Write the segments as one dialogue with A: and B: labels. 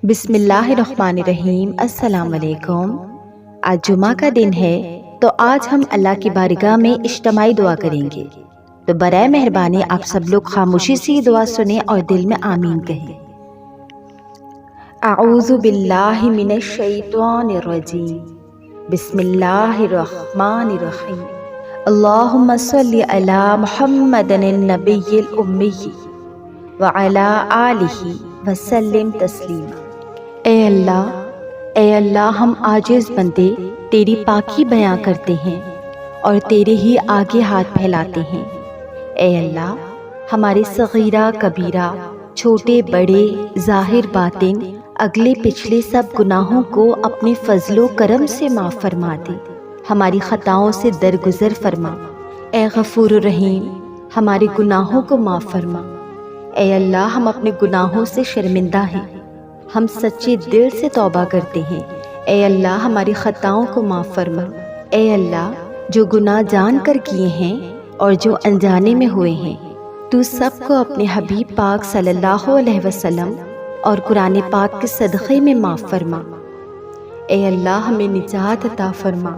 A: بسم اللہ الرحمن الرحیم۔ السلام علیکم۔ آج جمعہ کا دن ہے تو آج ہم اللہ کی بارگاہ میں اجتماعی دعا کریں گے، تو برائے مہربانی آپ سب لوگ خاموشی سے یہ دعا سنیں اور دل میں آمین کہیں۔ اعوذ باللہ من الشیطان الرجیم، بسم اللہ الرحمن الرحیم۔ اللہم صلی علی محمد النبی الامی وعلی آلہ وسلم تسلیما۔ اے اللہ ہم عاجز بندے تیری پاکی بیان کرتے ہیں اور تیرے ہی آگے ہاتھ پھیلاتے ہیں۔ اے اللہ ہمارے صغیرہ کبیرہ، چھوٹے بڑے، ظاہر باطن، اگلے پچھلے سب گناہوں کو اپنے فضل و کرم سے معاف فرما دے، ہماری خطاؤں سے درگزر فرما۔ اے غفور الرحیم ہمارے گناہوں کو معاف فرما۔ اے اللہ ہم اپنے گناہوں سے شرمندہ ہیں، ہم سچے دل سے توبہ کرتے ہیں۔ اے اللہ ہماری خطاؤں کو معاف فرما۔ اے اللہ جو گناہ جان کر کیے ہیں اور جو انجانے میں ہوئے ہیں، تو سب کو اپنے حبیب پاک صلی اللہ علیہ وسلم اور قرآن پاک کے صدقے میں معاف فرما۔ اے اللہ ہمیں نجات عطا فرما،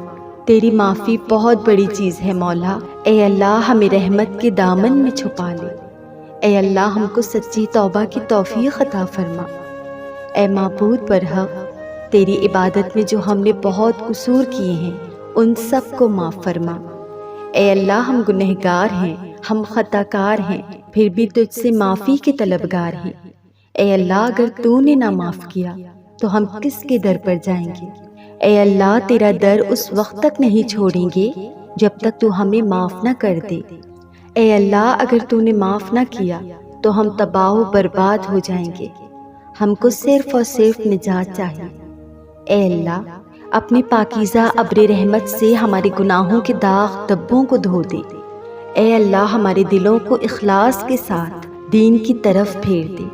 A: تیری معافی بہت بڑی چیز ہے مولا۔ اے اللہ ہمیں رحمت کے دامن میں چھپا لے۔ اے اللہ ہم کو سچی توبہ کی توفیق عطا فرما۔ اے معبود برحق تیری عبادت میں جو ہم نے بہت قصور کیے ہیں ان سب کو معاف فرما۔ اے اللہ ہم گنہگار ہیں، ہم خطا کار ہیں، پھر بھی تجھ سے معافی کے طلبگار ہیں۔ اے اللہ اگر تو نے نہ معاف کیا تو ہم کس کے در پر جائیں گے؟ اے اللہ تیرا در اس وقت تک نہیں چھوڑیں گے جب تک تو ہمیں معاف نہ کر دے۔ اے اللہ اگر تو نے معاف نہ کیا تو ہم تباہ و برباد ہو جائیں گے، ہم کو صرف اور صرف نجات چاہیے۔ اے اللہ اپنی پاکیزہ ابر رحمت سے ہمارے گناہوں کے داغ دبوں کو دھو دے۔ اے اللہ ہمارے دلوں کو اخلاص کے ساتھ دین کی طرف پھیر دے،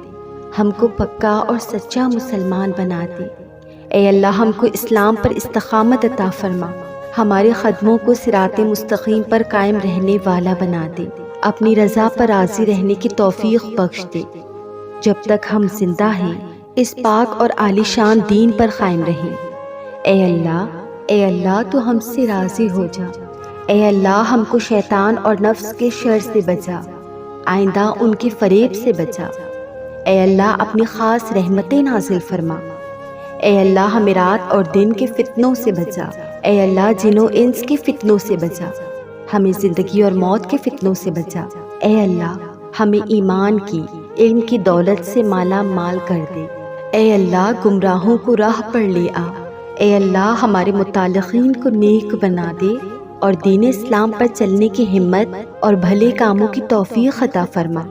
A: ہم کو پکا اور سچا مسلمان بنا دے۔ اے اللہ ہم کو اسلام پر استقامت عطا فرما، ہمارے قدموں کو صراط مستقیم پر قائم رہنے والا بنا دے، اپنی رضا پر راضی رہنے کی توفیق بخش دے۔ جب تک ہم زندہ ہیں اس پاک اور عالی شان دین پر قائم رہیں۔ اے اللہ تو ہم سے راضی ہو جا۔ اے اللہ ہم کو شیطان اور نفس کے شر سے بچا، آئندہ ان کے فریب سے بچا۔ اے اللہ اپنی خاص رحمتیں نازل فرما۔ اے اللہ ہمیں رات اور دن کے فتنوں سے بچا۔ اے اللہ جن و انس کے فتنوں سے بچا، ہمیں زندگی اور موت کے فتنوں سے بچا۔ اے اللہ ہمیں ایمان کی، علم کی دولت سے مالا مال کر دے۔ اے اللہ گمراہوں کو راہ پر لے آ۔ اے اللہ ہمارے متعلقین کو نیک بنا دے اور دین اسلام پر چلنے کی ہمت اور بھلے کاموں کی توفیق عطا فرما۔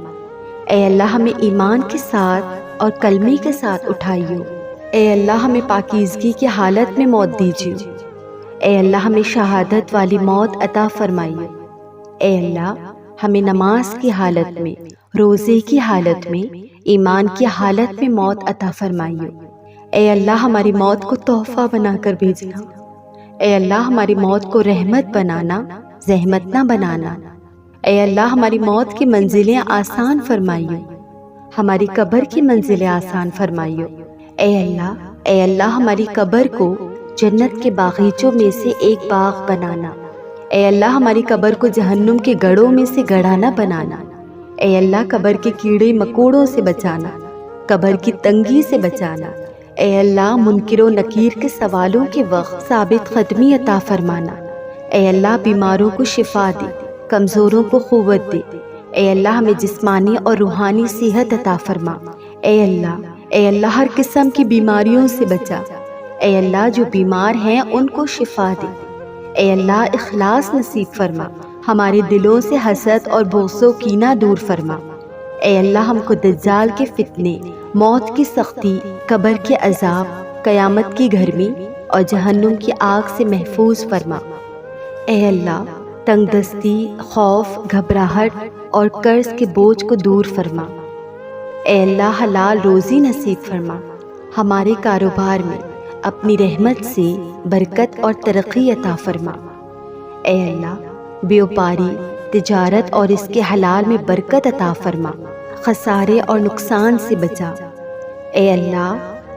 A: اے اللہ ہمیں ایمان کے ساتھ اور کلمے کے ساتھ اٹھائیو۔ اے اللہ ہمیں پاکیزگی کی حالت میں موت دیجیو۔ اے اللہ ہمیں شہادت والی موت عطا فرمائیو۔ اے اللہ ہمیں نماز کی حالت میں، روزے کی حالت میں، ایمان کی حالت میں موت عطا فرمائیو۔ اے اللہ ہماری موت کو تحفہ بنا کر بھیجنا۔ اے اللہ ہماری موت کو رحمت بنانا، زحمت نہ بنانا۔ اے اللہ ہماری موت کی منزلیں آسان فرمائیو، ہماری قبر کی منزلیں آسان فرمائیو۔ اے اللہ ہماری قبر کو جنت کے باغیچوں میں سے ایک باغ بنانا۔ اے اللہ ہماری قبر کو جہنم کے گڑھوں میں سے گڑھا نہ بنانا۔ اے اللہ قبر کے کیڑے مکوڑوں سے بچانا، قبر کی تنگی سے بچانا۔ اے اللہ منکر و نکیر کے سوالوں کے وقت ثابت قدمی عطا فرمانا۔ اے اللہ بیماروں کو شفا دے، کمزوروں کو قوت دے۔ اے اللہ ہمیں جسمانی اور روحانی صحت عطا فرما۔ اے اللہ ہر قسم کی بیماریوں سے بچا۔ اے اللہ جو بیمار ہیں ان کو شفا دے۔ اے اللہ اخلاص نصیب فرما، ہمارے دلوں سے حسد اور بغض و کینہ دور فرما۔ اے اللہ ہم کو دجال کے فتنے، موت کی سختی، قبر کے عذاب، قیامت کی گرمی اور جہنم کی آگ سے محفوظ فرما۔ اے اللہ تنگ دستی، خوف، گھبراہٹ اور قرض کے بوجھ کو دور فرما۔ اے اللہ حلال روزی نصیب فرما، ہمارے کاروبار میں اپنی رحمت سے برکت اور ترقی عطا فرما۔ اے اللہ بیوپاری، تجارت اور اس کے حلال میں برکت عطا فرما، خسارے اور نقصان سے بچا۔ اے اللہ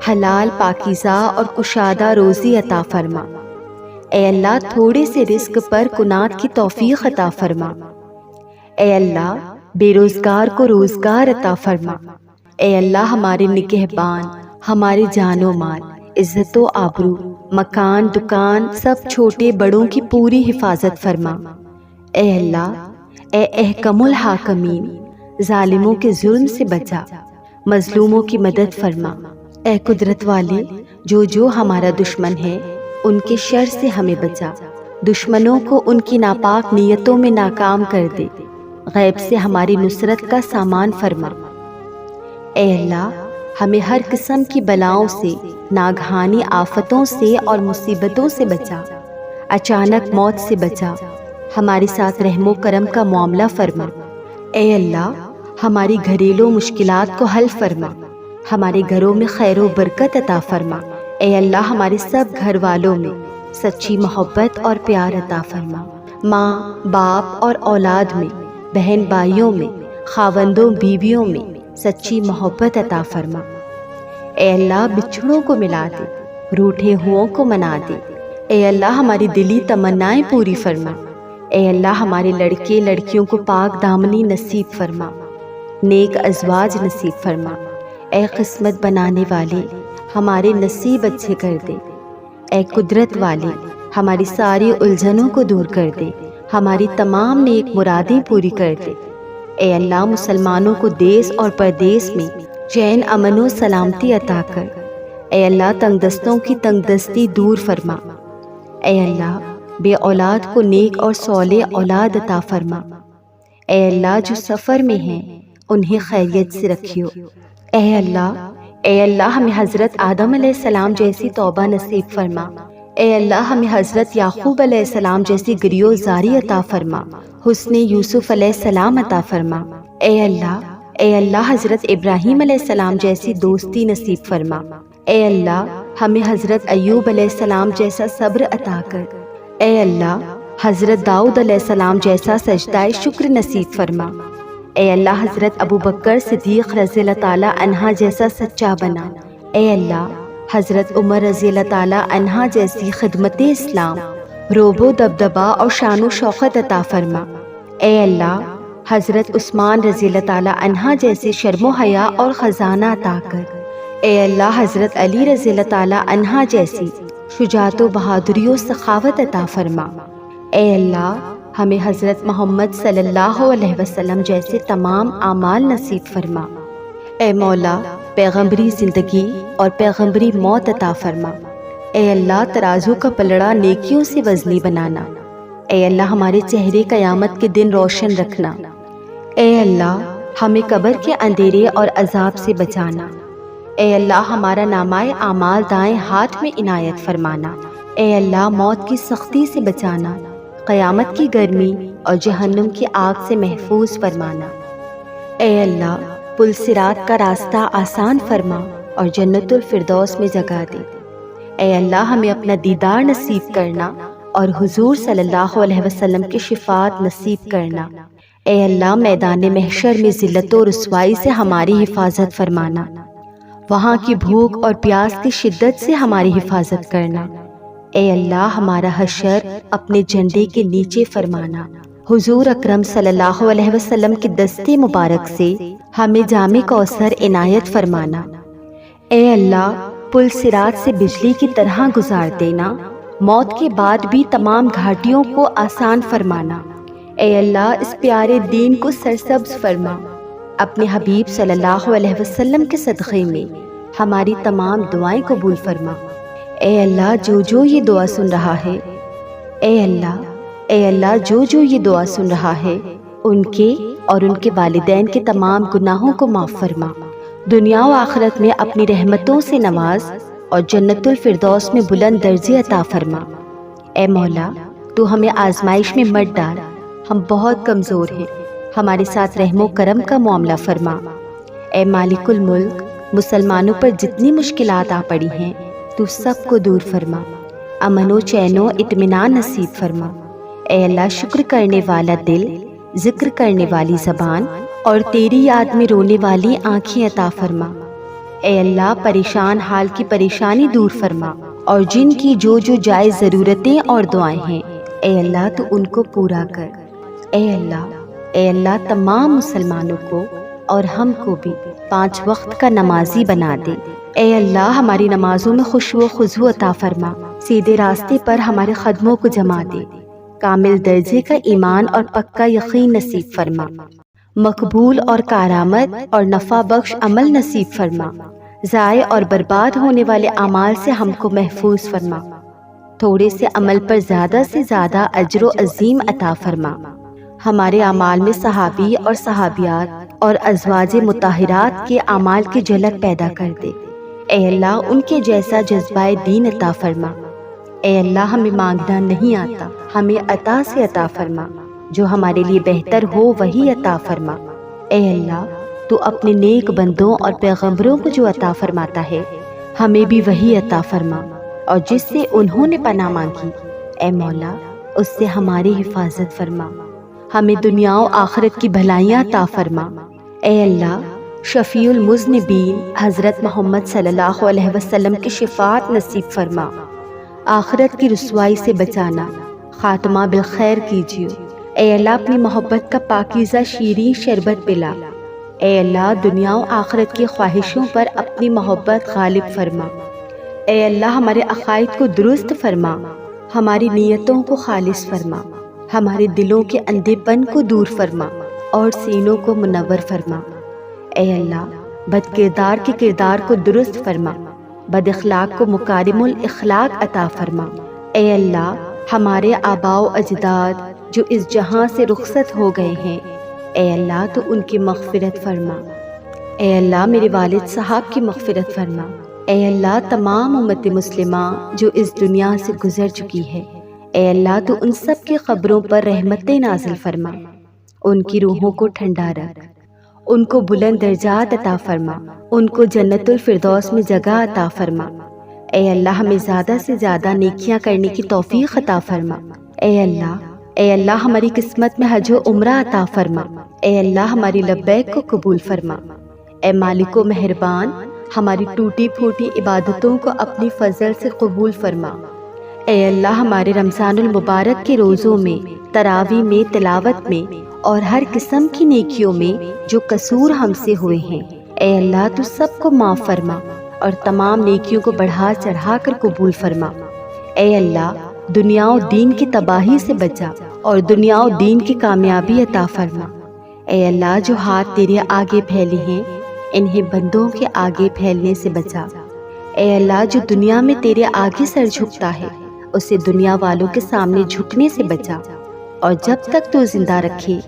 A: حلال پاکیزہ اور کشادہ روزی عطا فرما۔ اے اللہ تھوڑے سے رزق پر قناعت کی توفیق عطا فرما۔ اے اللہ بے روزگار کو روزگار عطا فرما۔ اے اللہ ہمارے نگہبان، ہمارے جان و مال، عزت و آبرو، مکان دکان سب چھوٹے بڑوں کی پوری حفاظت فرما۔ اے اللہ اے احکم الحاکمین، ظالموں کے ظلم سے بچا، مظلوموں کی مدد فرما۔ اے قدرت والے، جو ہمارا دشمن ہے ان کے شر سے ہمیں بچا، دشمنوں کو ان کی ناپاک نیتوں میں ناکام کر دے، غیب سے ہماری نصرت کا سامان فرما۔ اے اللہ ہمیں ہر قسم کی بلاؤں سے، ناگہانی آفتوں سے اور مصیبتوں سے بچا، اچانک موت سے بچا، ہمارے ساتھ رحم و کرم کا معاملہ فرما۔ اے اللہ ہماری گھریلو مشکلات کو حل فرما، ہمارے گھروں میں خیر و برکت عطا فرما۔ اے اللہ ہمارے سب گھر والوں میں سچی محبت اور پیار عطا فرما، ماں باپ اور اولاد میں، بہن بھائیوں میں، خاوندوں بیویوں میں سچی محبت عطا فرما۔ اے اللہ بچھڑوں کو ملا دے، روٹھے ہوں کو منا دے۔ اے اللہ ہماری دلی تمنائیں پوری فرما۔ اے اللہ ہمارے لڑکے لڑکیوں کو پاک دامنی نصیب فرما، نیک ازواج نصیب فرما۔ اے قسمت بنانے والے ہمارے نصیب اچھے کر دے۔ اے قدرت والے ہماری ساری الجھنوں کو دور کر دے، ہماری تمام نیک مرادیں پوری کر دے۔ اے اللہ مسلمانوں کو دیس اور پردیس میں چین امن و سلامتی عطا کر۔ اے اللہ تنگ دستوں کی تنگ دستی دور فرما۔ اے اللہ بے اولاد کو نیک اور صالح اولاد عطا فرما۔ اے اللہ جو سفر میں ہیں انہیں خیریت سے رکھیو۔ اے اللہ ہمیں حضرت آدم علیہ السلام جیسی توبہ نصیب فرما۔ اے اللہ ہمیں حضرت یعقوب علیہ السلام جیسی گریو زاری عطا فرما، حسن یوسف علیہ السلام عطا فرما۔ اے اللہ حضرت ابراہیم علیہ السلام جیسی دوستی نصیب فرما۔ اے اللہ ہمیں حضرت ایوب علیہ السلام جیسا صبر عطا کر۔ اے اللہ حضرت داؤد علیہ السلام جیسا سجدہ شکر نصیب فرما۔ اے اللہ حضرت ابو بکر صدیق رضی اللہ تعالیٰ عنہ جیسا سچا بنا۔ اے اللہ حضرت عمر رضی اللہ تعالیٰ عنہ جیسی خدمت اسلام، روب و دبدبا اور شان و شوکت عطا فرما۔ اے اللہ حضرت عثمان رضی اللہ تعالیٰ عنہ جیسے شرم و حیا اور خزانہ عطا کر۔ اے اللہ حضرت علی رضی اللہ تعالیٰ عنہ جیسی شجاعت و بہادری و سخاوت عطا فرما۔ اے اللہ ہمیں حضرت محمد صلی اللہ علیہ وسلم جیسے تمام اعمال نصیب فرما۔ اے مولا پیغمبری زندگی اور پیغمبری موت عطا فرما۔ اے اللہ ترازو کا پلڑا نیکیوں سے وزنی بنانا۔ اے اللہ ہمارے چہرے قیامت کے دن روشن رکھنا۔ اے اللہ ہمیں قبر کے اندھیرے اور عذاب سے بچانا۔ اے اللہ ہمارا نامہ اعمال دائیں ہاتھ میں عنایت فرمانا۔ اے اللہ موت کی سختی سے بچانا، قیامت کی گرمی اور جہنم کی آگ سے محفوظ فرمانا۔ اے اللہ پل صراط کا راستہ آسان فرما اور جنت الفردوس میں جگہ دے۔ اے اللہ ہمیں اپنا دیدار نصیب کرنا اور حضور صلی اللہ علیہ وسلم کی شفاعت نصیب کرنا۔ اے اللہ میدان محشر میں ذلت و رسوائی سے ہماری حفاظت فرمانا، وہاں کی بھوک اور پیاس کی شدت سے ہماری حفاظت کرنا۔ اے اللہ ہمارا حشر اپنے جھنڈے کے نیچے فرمانا، حضور اکرم صلی اللہ علیہ وسلم کے دستے مبارک سے ہمیں جام کوثر عنایت فرمانا۔ اے اللہ پل صراط سے بجلی کی طرح گزار دینا، موت کے بعد بھی تمام گھاٹیوں کو آسان فرمانا۔ اے اللہ اس پیارے دین کو سرسبز فرما، اپنے حبیب صلی اللہ علیہ وسلم کے صدقے میں ہماری تمام دعائیں قبول فرما۔ اے اللہ جو یہ دعا سن رہا ہے، اے اللہ جو یہ دعا سن رہا ہے ان کے اور ان کے والدین کے تمام گناہوں کو معاف فرما، دنیا و آخرت میں اپنی رحمتوں سے نواز اور جنت الفردوس میں بلند درجے عطا فرما۔ اے مولا تو ہمیں آزمائش میں مت ڈال، ہم بہت کمزور ہیں، ہمارے ساتھ رحم و کرم کا معاملہ فرما۔ اے مالک الملک مسلمانوں پر جتنی مشکلات آ پڑی ہیں تو سب کو دور فرما، امن و چین و اطمینان نصیب فرما۔ اے اللہ شکر کرنے والا دل، ذکر کرنے والی زبان اور تیری یاد میں رونے والی آنکھیں عطا فرما۔ اے اللہ پریشان حال کی پریشانی دور فرما، اور جن کی جو جو جائز ضرورتیں اور دعائیں ہیں اے اللہ تو ان کو پورا کر۔ اے اللہ تمام مسلمانوں کو اور ہم کو بھی 5 وقت کا نمازی بنا دے۔ اے اللہ ہماری نمازوں میں خشوع و خضوع عطا فرما، سیدھے راستے پر ہمارے قدموں کو جما دے، کامل درجے کا ایمان اور پکا یقین نصیب فرما، مقبول اور کارآمد اور نفع بخش عمل نصیب فرما، ضائع اور برباد ہونے والے اعمال سے ہم کو محفوظ فرما، تھوڑے سے عمل پر زیادہ سے زیادہ اجر و عظیم عطا فرما، ہمارے اعمال میں صحابی اور صحابیات اور ازواج مطہرات کے اعمال کی جھلک پیدا کر دے۔ اے اللہ ان کے جیسا جذبہ دین عطا فرما۔ اے اللہ ہمیں مانگنا نہیں آتا، ہمیں عطا سے عطا فرما، جو ہمارے لیے بہتر ہو وہی عطا فرما۔ اے اللہ تو اپنے نیک بندوں اور پیغمبروں کو جو عطا فرماتا ہے ہمیں بھی وہی عطا فرما، اور جس سے انہوں نے پناہ مانگی اے مولا اس سے ہماری حفاظت فرما، ہمیں دنیا و آخرت کی بھلائیاں عطا فرما۔ اے اللہ شفیع المذنبین حضرت محمد صلی اللہ علیہ وسلم کی شفاعت نصیب فرما، آخرت کی رسوائی سے بچانا، خاتمہ بالخیر کیجیے۔ اے اللہ اپنی محبت کا پاکیزہ شیریں شربت پلا۔ اے اللہ دنیا و آخرت کی خواہشوں پر اپنی محبت غالب فرما۔ اے اللہ ہمارے عقائد کو درست فرما، ہماری نیتوں کو خالص فرما، ہمارے دلوں کے اندھے پن کو دور فرما اور سینوں کو منور فرما۔ اے اللہ بد کردار کے کردار کو درست فرما، بد اخلاق کو مکارم الاخلاق عطا فرما۔ اے اللہ ہمارے آباء و اجداد جو اس جہاں سے رخصت ہو گئے ہیں اے اللہ تو ان کی مغفرت فرما۔ اے اللہ میرے والد صاحب کی مغفرت فرما۔ اے اللہ تمام امت مسلمہ جو اس دنیا سے گزر چکی ہے اے اللہ تو ان سب کی قبروں پر رحمتیں نازل فرما، ان کی روحوں کو ٹھنڈا رکھ، ان کو بلند درجات عطا فرما، ان کو جنت الفردوس میں جگہ عطا فرما۔ اے اللہ ہمیں زیادہ سے زیادہ نیکیاں کرنے کی توفیق عطا فرما۔ اے اللہ ہماری قسمت میں حج و عمرہ عطا فرما۔ اے اللہ ہماری لبیک کو قبول فرما۔ اے مالک و مہربان ہماری ٹوٹی پھوٹی عبادتوں کو اپنی فضل سے قبول فرما۔ اے اللہ ہمارے رمضان المبارک کے روزوں میں، تراویح میں، تلاوت میں اور ہر قسم کی نیکیوں میں جو قصور ہم سے ہوئے ہیں اے اللہ تو سب کو معاف فرما اور تمام نیکیوں کو بڑھا چڑھا کر قبول فرما۔ اے اللہ دنیا و دین کی تباہی سے بچا اور دنیا و دین کی کامیابی عطا فرما۔ اے اللہ جو ہاتھ تیرے آگے پھیلے ہیں انہیں بندوں کے آگے پھیلنے سے بچا۔ اے اللہ جو دنیا میں تیرے آگے سر جھکتا ہے اسے دنیا والوں کے سامنے جھکنے سے بچا، اور جب تک تو زندہ رکھے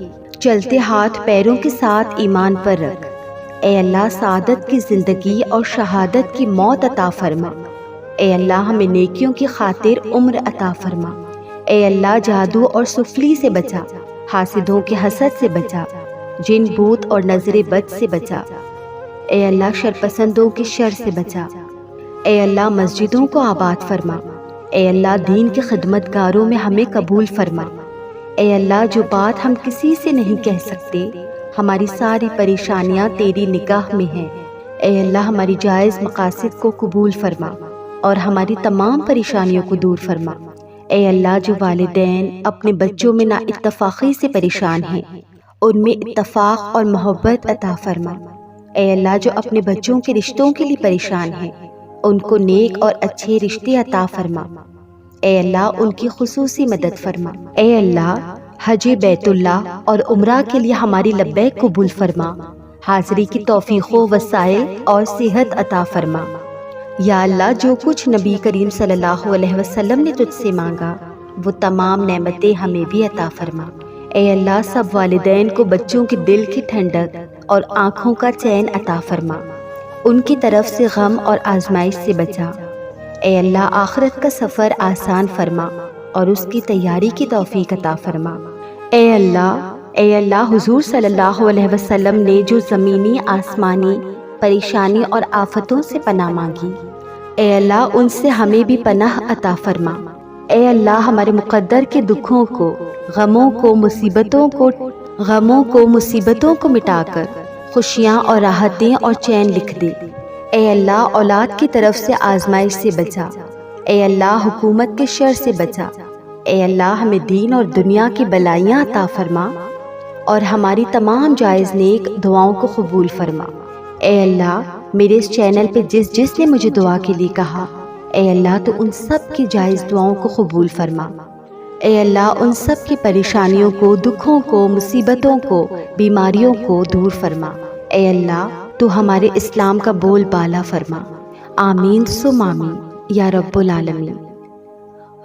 A: چلتے ہاتھ پیروں کے ساتھ ایمان پر رکھ۔ اے اللہ سعادت کی زندگی اور شہادت کی موت عطا فرما۔ اے اللہ ہمیں نیکیوں کی خاطر عمر عطا فرما۔ اے اللہ جادو اور سفلی سے بچا، حاسدوں کے حسد سے بچا، جن بوت اور نظر بد سے بچا۔ اے اللہ شرپسندوں کی شر سے بچا۔ اے اللہ مسجدوں کو آباد فرما۔ اے اللہ دین کے خدمت گاروں میں ہمیں قبول فرما۔ اے اللہ جو بات ہم کسی سے نہیں کہہ سکتے ہماری ساری پریشانیاں تیری نگاہ میں ہیں اے اللہ ہماری جائز مقاصد کو قبول فرما اور ہماری تمام پریشانیوں کو دور فرما۔ اے اللہ جو والدین اپنے بچوں میں نا اتفاقی سے پریشان ہیں ان میں اتفاق اور محبت عطا فرما۔ اے اللہ جو اپنے بچوں کے رشتوں کے لیے پریشان ہیں ان کو نیک اور اچھے رشتے عطا فرما۔ اے اللہ ان کی خصوصی مدد فرما۔ اے اللہ حج بیت اللہ اور عمرہ کے لیے ہماری لبیک قبول فرما، حاضری کی توفیق و وسائل اور صحت عطا فرما۔ یا اللہ جو کچھ نبی کریم صلی اللہ علیہ وسلم نے تجھ سے مانگا وہ تمام نعمتیں ہمیں بھی عطا فرما۔ اے اللہ سب والدین کو بچوں کے دل کی ٹھنڈک اور آنکھوں کا چین عطا فرما، ان کی طرف سے غم اور آزمائش سے بچا۔ اے اللہ آخرت کا سفر آسان فرما اور اس کی تیاری کی توفیق عطا فرما۔ اے اللہ حضور صلی اللہ علیہ وسلم نے جو زمینی آسمانی پریشانی اور آفتوں سے پناہ مانگی اے اللہ ان سے ہمیں بھی پناہ عطا فرما۔ اے اللہ ہمارے مقدر کے دکھوں کو، غموں کو، مصیبتوں کو مٹا کر خوشیاں اور راحتیں اور چین لکھ دے۔ اے اللہ اولاد کی طرف سے آزمائش سے بچا۔ اے اللہ حکومت کے شر سے بچا۔ اے اللہ ہمیں دین اور دنیا کی بلائیاں عطا فرما اور ہماری تمام جائز نیک دعاؤں کو قبول فرما۔ اے اللہ میرے اس چینل پہ جس نے مجھے دعا کے لیے کہا، اے اللہ تو ان سب کی جائز دعاؤں کو قبول فرما۔ اے اللہ ان سب کی پریشانیوں کو، دکھوں کو، مصیبتوں کو، بیماریوں کو دور فرما۔ اے اللہ تو ہمارے اسلام کا بول بالا فرما۔ آمین ثم آمین یا رب العالمین۔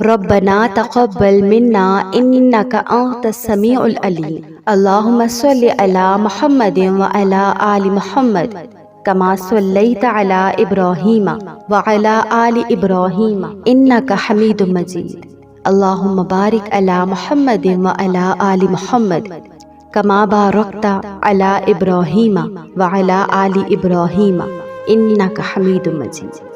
A: ربنا تقبل منا انک انت السمیع العلیم۔ اللہم صل علی محمد وعلی آل محمد کما صلیت علی ابراہیم وعلی آل ابراہیم انک حمید مجید۔ اللہم بارک علی محمد وعلی آل محمد کما بارکت علی ابراہیم وعلی آل ابراہیم انک حمید مجید۔